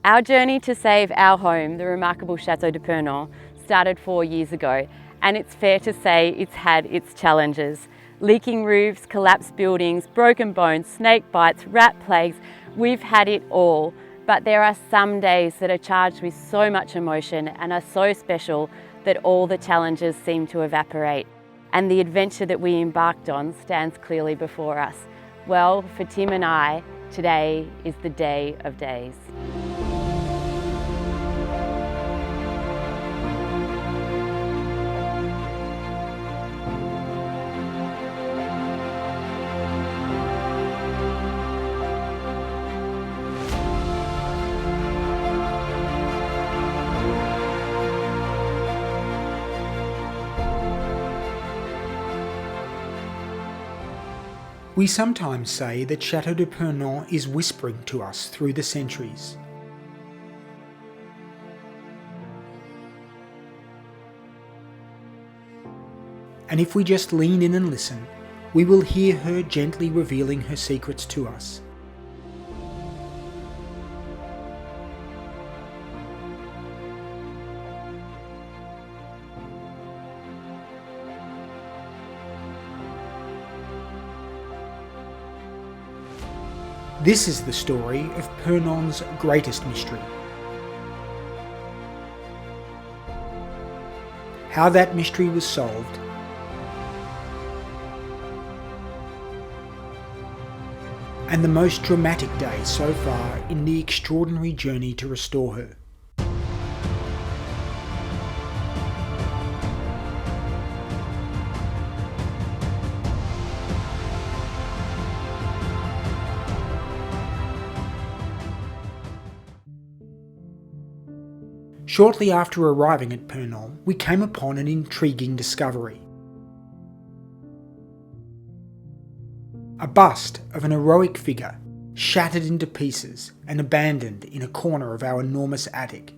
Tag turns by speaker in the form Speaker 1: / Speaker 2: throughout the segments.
Speaker 1: Our journey to save our home, the remarkable Château de Purnon, started 4 years ago, and it's fair to say it's had its challenges. Leaking roofs, collapsed buildings, broken bones, snake bites, rat plagues, we've had it all. But there are some days that are charged with so much emotion and are so special that all the challenges seem to evaporate. And the adventure that we embarked on stands clearly before us. Well, for Tim and I, today is the day of days.
Speaker 2: We sometimes say that Château de Purnon is whispering to us through the centuries. And if we just lean in and listen, we will hear her gently revealing her secrets to us. This is the story of Purnon's greatest mystery. How that mystery was solved, and the most dramatic day so far in the extraordinary journey to restore her. Shortly after arriving at Purnon, we came upon an intriguing discovery. A bust of an heroic figure, shattered into pieces and abandoned in a corner of our enormous attic.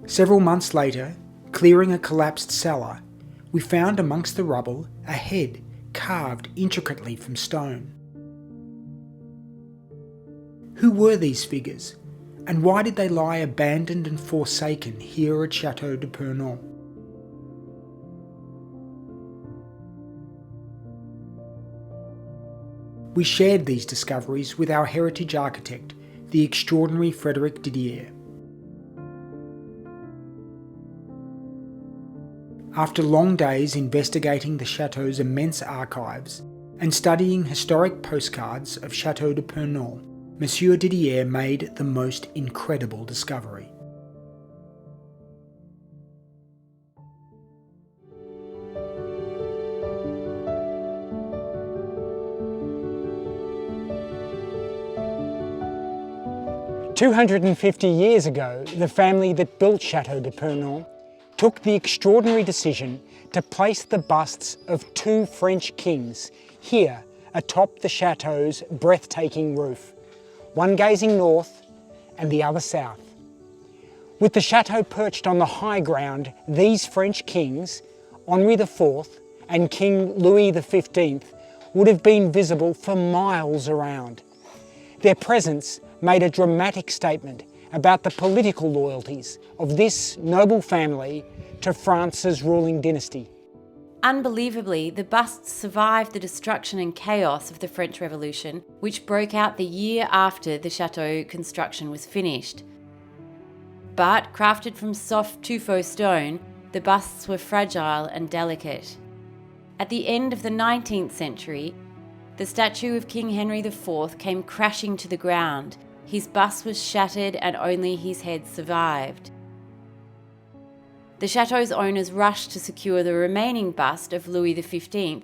Speaker 2: Several months later, clearing a collapsed cellar, we found amongst the rubble a head carved intricately from stone. Who were these figures, and why did they lie abandoned and forsaken here at Château de Purnon? We shared these discoveries with our heritage architect, the extraordinary Frédéric Didier. After long days investigating the Château's immense archives and studying historic postcards of Château de Purnon, Monsieur Didier made the most incredible discovery.
Speaker 3: "250 years ago, the family that built Château de Purnon took the extraordinary decision to place the busts of 2 French kings here atop the chateau's breathtaking roof, one gazing north and the other south. With the chateau perched on the high ground, these French kings, Henri IV and King Louis XV, would have been visible for miles around. Their presence made a dramatic statement about the political loyalties of this noble family to France's ruling dynasty.
Speaker 1: Unbelievably, the busts survived the destruction and chaos of the French Revolution, which broke out the year after the chateau construction was finished. But, crafted from soft tuffeau stone, the busts were fragile and delicate. At the end of the 19th century, the statue of King Henry IV came crashing to the ground. His bust was shattered and only his head survived. The chateau's owners rushed to secure the remaining bust of Louis XV,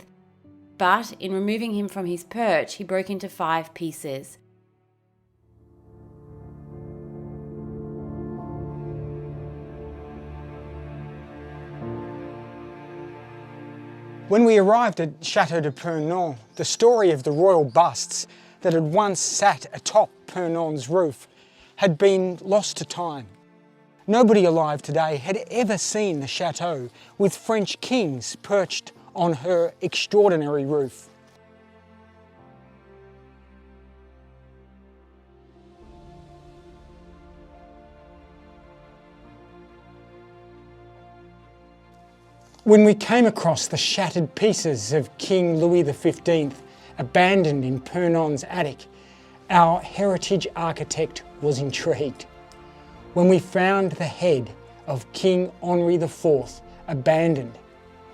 Speaker 1: but in removing him from his perch, he broke into 5 pieces.
Speaker 3: When we arrived at Château de Purnon, the story of the royal busts that had once sat atop Purnon's roof had been lost to time. Nobody alive today had ever seen the chateau with French kings perched on her extraordinary roof. When we came across the shattered pieces of King Louis XV abandoned in Purnon's attic, our heritage architect was intrigued. When we found the head of King Henri IV abandoned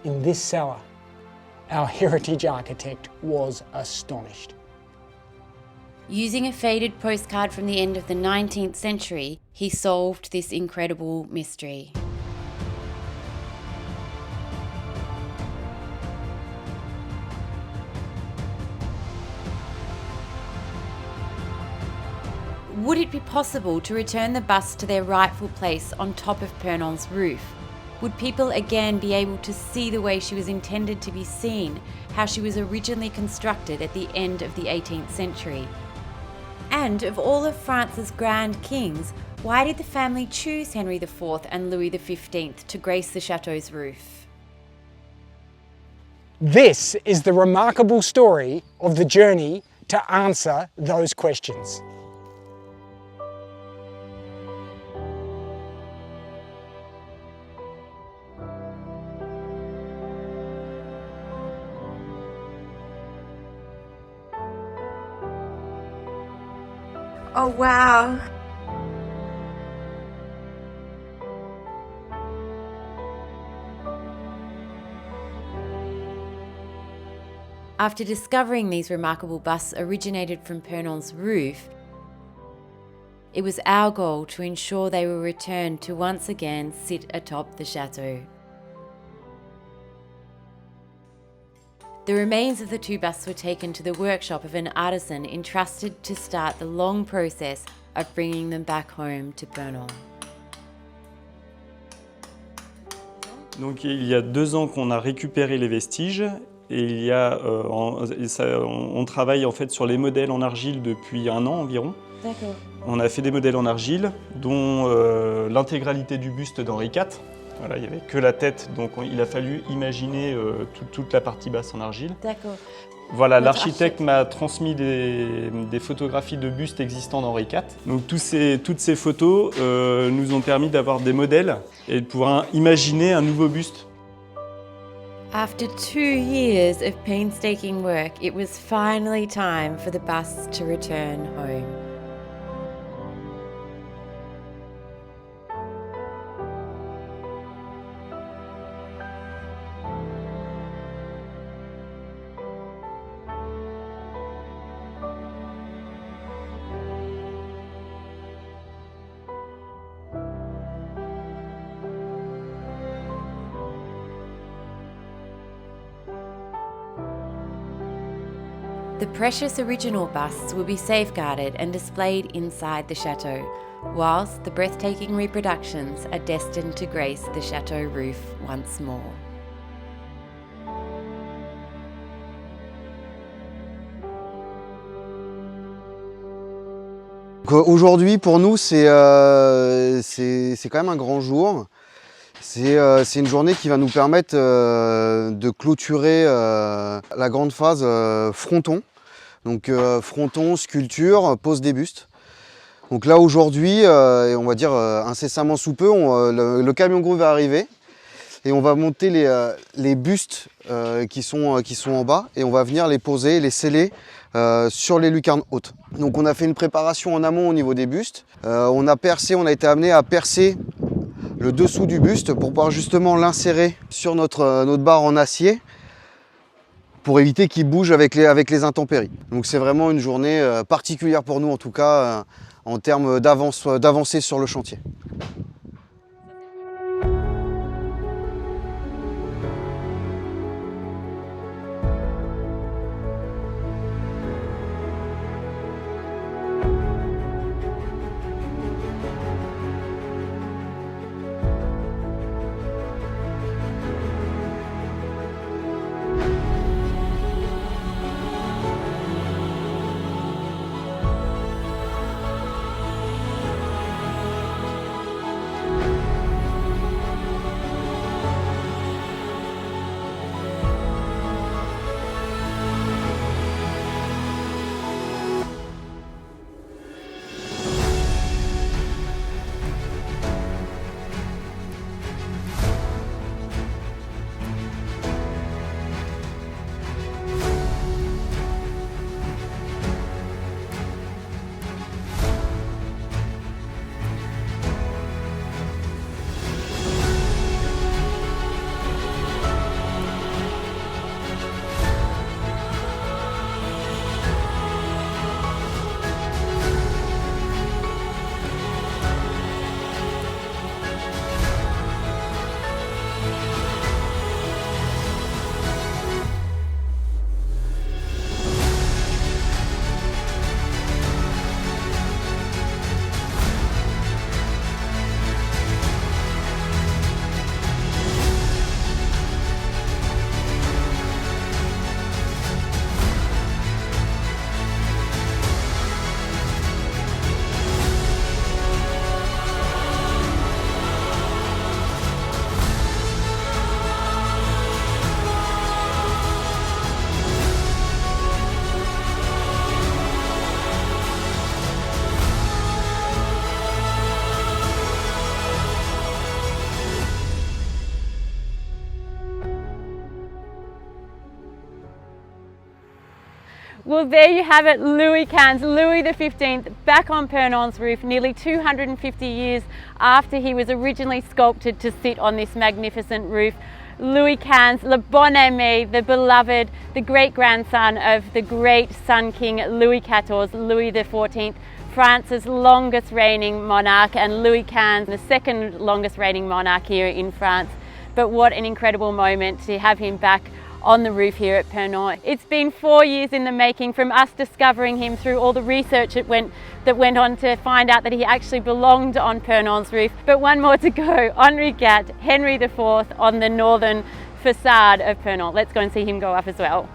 Speaker 3: in this cellar, our heritage architect was astonished.
Speaker 1: Using a faded postcard from the end of the 19th century, he solved this incredible mystery. Would it be possible to return the busts to their rightful place on top of Purnon's roof? Would people again be able to see the way she was intended to be seen, how she was originally constructed at the end of the 18th century? And of all of France's grand kings, why did the family choose Henry IV and Louis XV to grace the chateau's roof?
Speaker 3: This is the remarkable story of the journey to answer those questions.
Speaker 1: Oh wow! After discovering these remarkable busts originated from Purnon's roof, it was our goal to ensure they were returned to once again sit atop the chateau. The remains of the two busts were taken to the workshop of an artisan entrusted to start the long process of bringing them back home to Purnon.
Speaker 4: Donc il y a 2 ans qu'on a récupéré les vestiges et il y a, on travaille en fait sur les modèles en argile depuis 1 an environ.
Speaker 1: D'accord.
Speaker 4: On a fait des modèles en argile, dont l'intégralité du buste d'Henri IV. Voilà, il n'y avait que la tête, donc il a fallu imaginer toute la partie basse en argile.
Speaker 1: D'accord.
Speaker 4: Voilà, l'architecte m'a transmis des photographies de bustes existants d'Henri IV. Donc toutes ces photos nous ont permis d'avoir des modèles et de pouvoir imaginer un nouveau buste.
Speaker 1: After 2 years of painstaking work, it was finally time for the busts to return home. The precious original busts will be safeguarded and displayed inside the chateau, whilst the breathtaking reproductions are destined to grace the chateau roof once more.
Speaker 5: Aujourd'hui, pour nous, c'est quand même un grand jour. C'est une journée qui va nous permettre de clôturer la grande phase fronton. Donc fronton, sculpture, pose des bustes. Donc là aujourd'hui, on va dire incessamment sous peu, le camion grue va arriver et on va monter les bustes qui sont en bas et on va venir les poser, les sceller sur les lucarnes hautes. Donc on a fait une préparation en amont au niveau des bustes. On a été amené à percer le dessous du buste pour pouvoir justement l'insérer sur notre barre en acier pour éviter qu'il bouge avec les intempéries. Donc c'est vraiment une journée particulière pour nous en tout cas en termes d'avancée sur le chantier.
Speaker 1: Well, there you have it, Louis XV, Louis XV, back on Purnon's roof nearly 250 years after he was originally sculpted to sit on this magnificent roof. Louis XV, le bon aimé, the beloved, the great-grandson of the great Sun King Louis XIV, Louis XIV, France's longest reigning monarch, and Louis XV, the second longest reigning monarch here in France. But what an incredible moment to have him back on the roof here at Purnon. It's been 4 years in the making, from us discovering him through all the research that went on to find out that he actually belonged on Purnon's roof. But one more to go. Henri IV, Henry IV, on the northern facade of Purnon. Let's go and see him go up as well.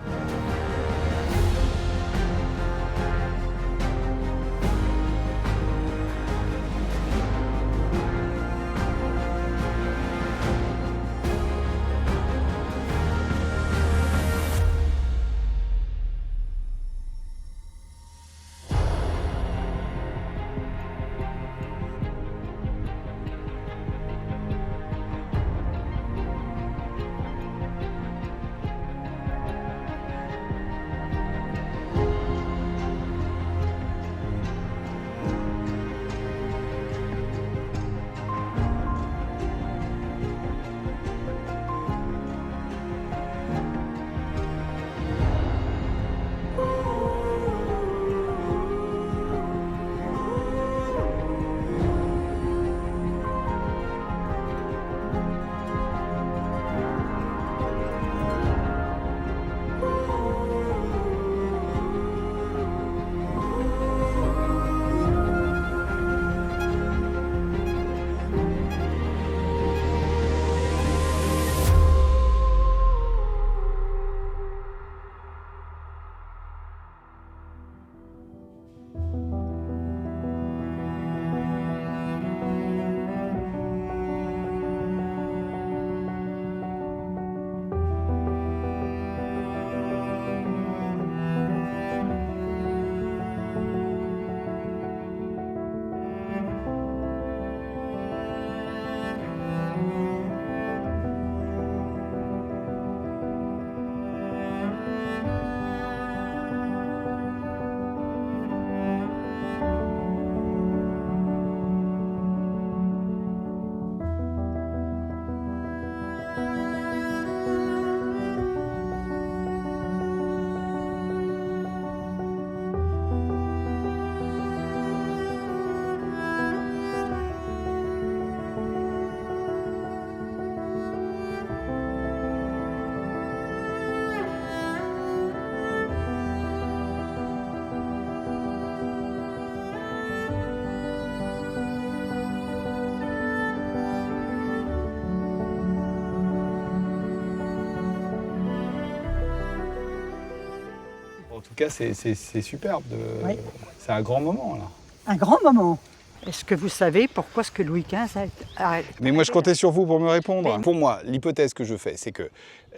Speaker 6: En tout cas, c'est superbe.
Speaker 7: Oui.
Speaker 6: C'est un grand moment, là.
Speaker 7: Un grand moment. Est-ce que vous savez pourquoi ce que Louis XV a...
Speaker 6: Mais moi, je comptais sur vous pour me répondre. Pour moi, l'hypothèse que je fais, c'est que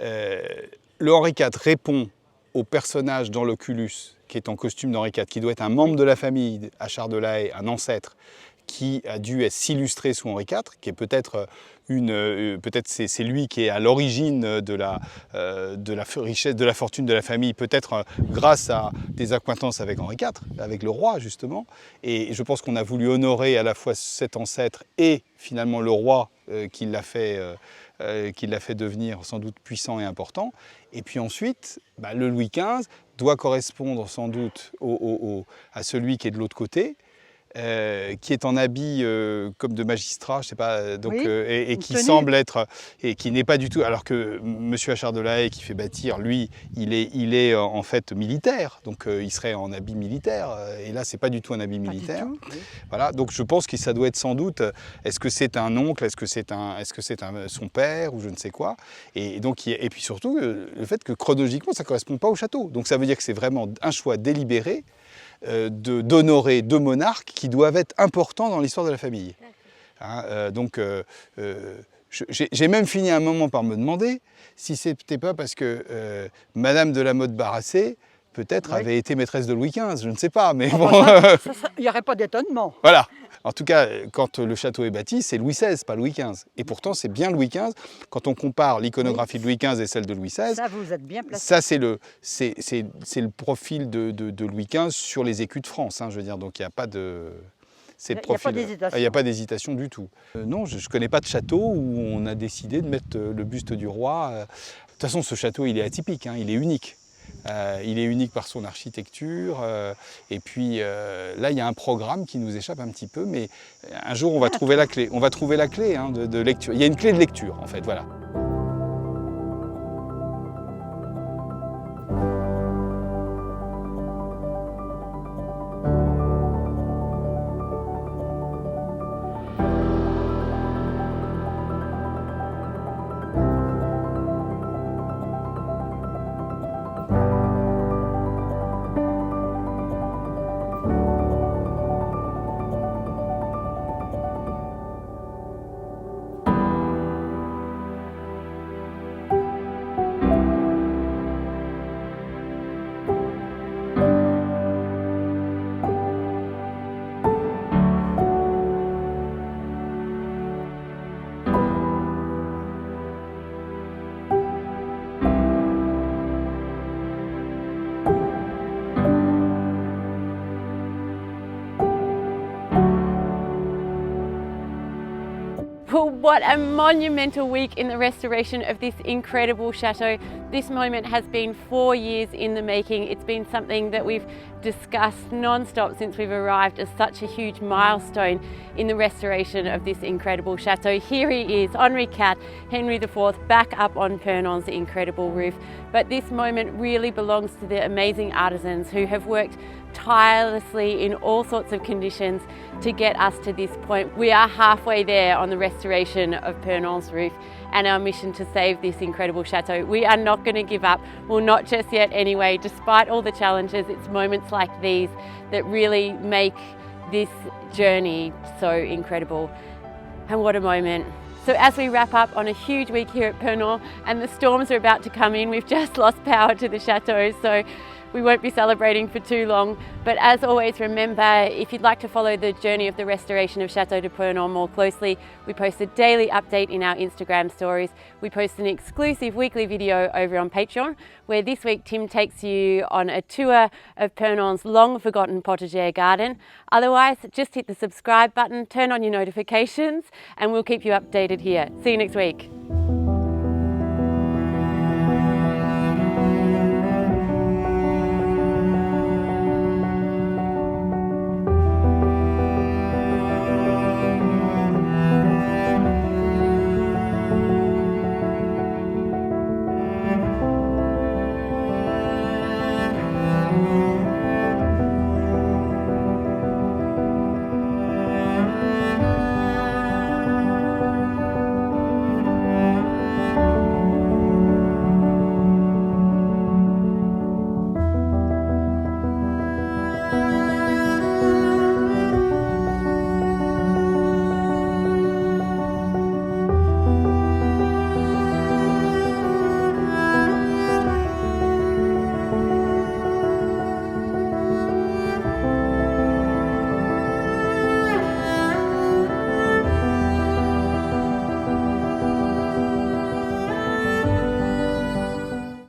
Speaker 6: le Henri IV répond au personnage dans l'Oculus, qui est en costume d'Henri IV, qui doit être un membre de la famille à Château, un ancêtre, qui a dû s'illustrer sous Henri IV, qui est peut-être peut-être c'est lui qui est à l'origine de la richesse, de la fortune de la famille, peut-être grâce à des accointances avec Henri IV, avec le roi justement. Et je pense qu'on a voulu honorer à la fois cet ancêtre et finalement le roi qui l'a fait devenir sans doute puissant et important. Et puis ensuite, le Louis XV doit correspondre sans doute à celui qui est de l'autre côté, qui est en habit comme de magistrat, je sais pas, donc,
Speaker 7: oui,
Speaker 6: et qui semble être, et qui n'est pas du tout, alors que Monsieur Achard de la Haye qui fait bâtir, lui, il est en fait militaire, donc il serait en habit militaire, et là c'est pas du tout un habit militaire.
Speaker 7: Oui.
Speaker 6: Voilà, donc je pense que ça doit être sans doute, est-ce que c'est un oncle, est-ce que c'est son père ou je ne sais quoi, et donc et puis surtout le fait que chronologiquement ça correspond pas au château, donc ça veut dire que c'est vraiment un choix délibéré d'honorer deux monarques qui doivent être importants dans l'histoire de la famille. Hein, j'ai même fini un moment par me demander si c'était pas parce que Madame de la Motte-Barassé peut-être avait été maîtresse de Louis XV, je ne sais pas, mais bon.
Speaker 7: Il n'y aurait pas d'étonnement.
Speaker 6: Voilà. En tout cas, quand le château est bâti, c'est Louis XVI, pas Louis XV. Et pourtant, c'est bien Louis XV. Quand on compare l'iconographie de Louis XV et celle de Louis XVI,
Speaker 7: Ça, vous êtes bien placé.
Speaker 6: ça, c'est le profil de Louis XV sur les écus de France. Hein, je veux dire, donc il n'y a pas de...
Speaker 7: Il n'y a pas d'hésitation.
Speaker 6: Il n'y a pas d'hésitation du tout. Non, je ne connais pas de château où on a décidé de mettre le buste du roi. De toute façon, ce château, il est atypique, hein, il est unique. Il est unique par son architecture. Et puis là, il y a un programme qui nous échappe un petit peu, mais un jour, on va trouver la clé. On va trouver la clé hein, de lecture. Il y a une clé de lecture, en fait, voilà.
Speaker 1: Well, what a monumental week in the restoration of this incredible chateau. This moment has been 4 years in the making. It's been something that we've discussed non-stop since we've arrived as such a huge milestone in the restoration of this incredible chateau. Here he is, Henri IV, Henry IV, back up on Purnon's incredible roof. But this moment really belongs to the amazing artisans who have worked tirelessly in all sorts of conditions to get us to this point. We are halfway there on the restoration of Purnon's roof and our mission to save this incredible chateau. We are not going to give up, well, not just yet anyway. Despite all the challenges, it's moments like these that really make this journey so incredible. And what a moment. So as we wrap up on a huge week here at Purnon and the storms are about to come in, we've just lost power to the chateau, so we won't be celebrating for too long. But as always, remember, if you'd like to follow the journey of the restoration of Château de Purnon more closely, we post a daily update in our Instagram stories. We post an exclusive weekly video over on Patreon, where this week Tim takes you on a tour of Purnon's long forgotten potager garden. Otherwise, just hit the subscribe button, turn on your notifications, and we'll keep you updated here. See you next week.